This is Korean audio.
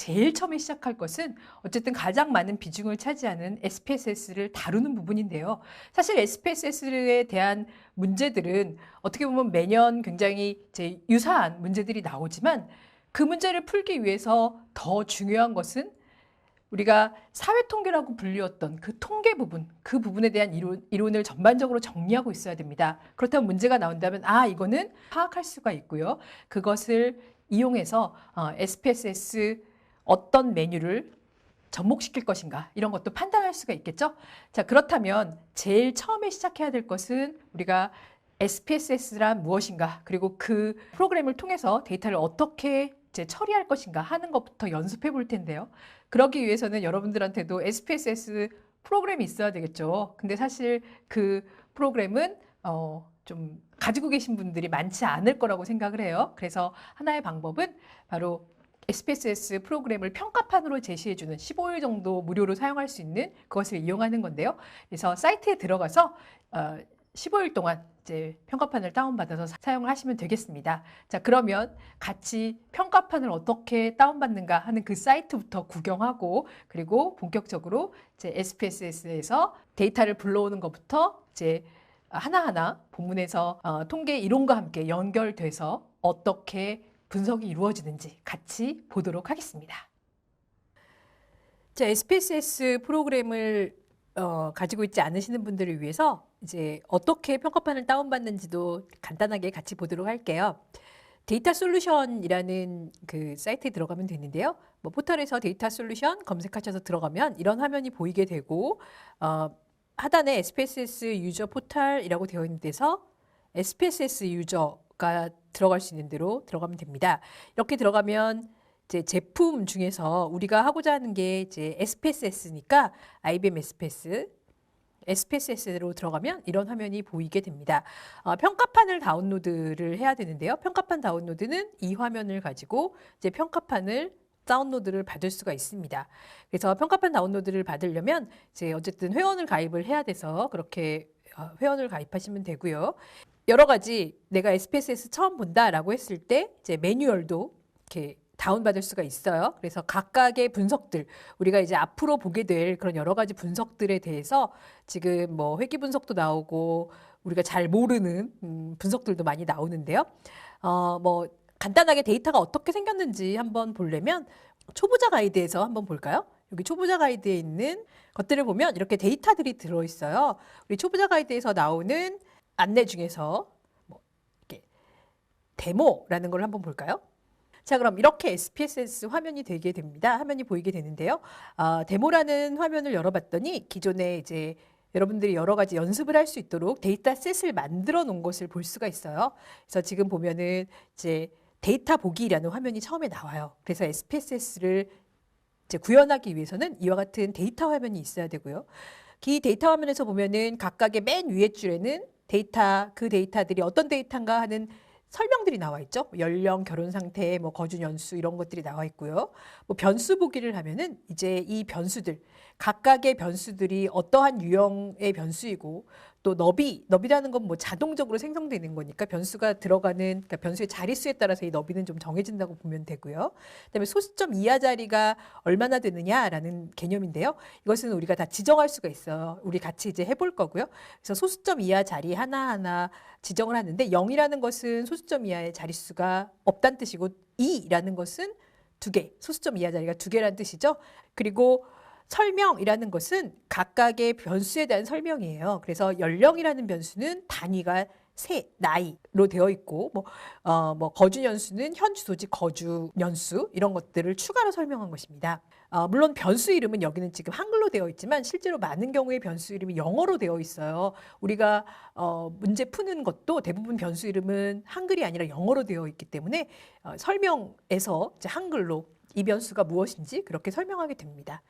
제일 처음에 시작할 것은 어쨌든 가장 많은 비중을 차지하는 SPSS를 다루는 부분인데요. 사실 SPSS에 대한 문제들은 어떻게 보면 매년 굉장히 이제 유사한 문제들이 나오지만 그 문제를 풀기 위해서 더 중요한 것은 우리가 사회통계라고 불리웠던 그 통계 부분, 그 부분에 대한 이론을 전반적으로 정리하고 있어야 됩니다. 그렇다면 문제가 나온다면 이거는 파악할 수가 있고요. 그것을 이용해서 SPSS 어떤 메뉴를 접목시킬 것인가 이런 것도 판단할 수가 있겠죠. 자, 그렇다면 제일 처음에 시작해야 될 것은 우리가 SPSS란 무엇인가, 그리고 그 프로그램을 통해서 데이터를 어떻게 이제 처리할 것인가 하는 것부터 연습해 볼 텐데요. 그러기 위해서는 여러분들한테도 SPSS 프로그램이 있어야 되겠죠. 근데 사실 그 프로그램은 좀 가지고 계신 분들이 많지 않을 거라고 생각을 해요. 그래서 하나의 방법은 바로 SPSS 프로그램을 평가판으로 제시해주는 15일 정도 무료로 사용할 수 있는 그것을 이용하는 건데요. 그래서 사이트에 들어가서 15일 동안 이제 평가판을 다운받아서 사용을 하시면 되겠습니다. 자, 그러면 같이 평가판을 어떻게 다운받는가 하는 그 사이트부터 구경하고, 그리고 본격적으로 이제 SPSS에서 데이터를 불러오는 것부터 이제 하나하나 본문에서 통계 이론과 함께 연결돼서 어떻게 분석이 이루어지는지 같이 보도록 하겠습니다. 자, SPSS 프로그램을 가지고 있지 않으시는 분들을 위해서 이제 어떻게 평가판을 다운받는지도 간단하게 같이 보도록 할게요. 데이터 솔루션이라는 그 사이트에 들어가면 되는데요. 뭐 포털에서 데이터 솔루션 검색하셔서 들어가면 이런 화면이 보이게 되고, 하단에 SPSS 유저 포털이라고 되어 있는 데서 SPSS 유저가 들어갈 수 있는 대로 들어가면 됩니다. 이렇게 들어가면 이제 제품 중에서 우리가 하고자 하는 게 이제 SPSS니까 IBM SPSS로 들어가면 이런 화면이 보이게 됩니다. 평가판을 다운로드를 해야 되는데요. 평가판 다운로드는 이 화면을 가지고 이제 평가판을 다운로드를 받을 수가 있습니다. 그래서 평가판 다운로드를 받으려면 이제 어쨌든 회원을 가입을 해야 돼서 그렇게 회원을 가입하시면 되고요. 여러 가지 내가 SPSS 처음 본다라고 했을 때 이제 매뉴얼도 이렇게 다운받을 수가 있어요. 그래서 각각의 분석들, 우리가 이제 앞으로 보게 될 그런 여러 가지 분석들에 대해서 지금 뭐 회귀 분석도 나오고 우리가 잘 모르는 분석들도 많이 나오는데요. 뭐 간단하게 데이터가 어떻게 생겼는지 한번 보려면 초보자 가이드에서 한번 볼까요? 여기 초보자 가이드에 있는 것들을 보면 이렇게 데이터들이 들어있어요. 우리 초보자 가이드에서 나오는 안내 중에서 뭐 이렇게 데모라는 걸 한번 볼까요? 자, 그럼 이렇게 SPSS 화면이 되게 됩니다. 화면이 보이게 되는데요. 데모라는 화면을 열어봤더니 기존에 이제 여러분들이 여러 가지 연습을 할 수 있도록 데이터셋을 만들어 놓은 것을 볼 수가 있어요. 그래서 지금 보면은 이제 데이터 보기라는 화면이 처음에 나와요. 그래서 SPSS를 이제 구현하기 위해서는 이와 같은 데이터 화면이 있어야 되고요. 이 데이터 화면에서 보면은 각각의 맨 위에 줄에는 데이터, 그 데이터들이 어떤 데이터인가 하는 설명들이 나와 있죠. 연령, 결혼 상태, 뭐 거주 연수 이런 것들이 나와 있고요. 뭐 변수 보기를 하면은 이제 이 변수들, 각각의 변수들이 어떠한 유형의 변수이고 또 너비라는 건 뭐 자동적으로 생성되는 거니까 변수가 들어가는, 그러니까 변수의 자릿수에 따라서 이 너비는 좀 정해진다고 보면 되고요. 그다음에 소수점 이하 자리가 얼마나 되느냐라는 개념인데요. 이것은 우리가 다 지정할 수가 있어요. 우리 같이 이제 해볼 거고요. 그래서 소수점 이하 자리 하나하나 지정을 하는데 0이라는 것은 소수점 이하의 자릿수가 없다는 뜻이고 2라는 것은 2개, 소수점 이하 자리가 2개라는 뜻이죠. 그리고 설명이라는 것은 각각의 변수에 대한 설명이에요. 그래서 연령이라는 변수는 단위가 나이로 되어 있고, 뭐 거주 연수는 현 주소지 거주 연수 이런 것들을 추가로 설명한 것입니다. 물론 변수 이름은 여기는 지금 한글로 되어 있지만 실제로 많은 경우에 변수 이름이 영어로 되어 있어요. 우리가 문제 푸는 것도 대부분 변수 이름은 한글이 아니라 영어로 되어 있기 때문에 설명에서 이제 한글로 이 변수가 무엇인지 그렇게 설명하게 됩니다.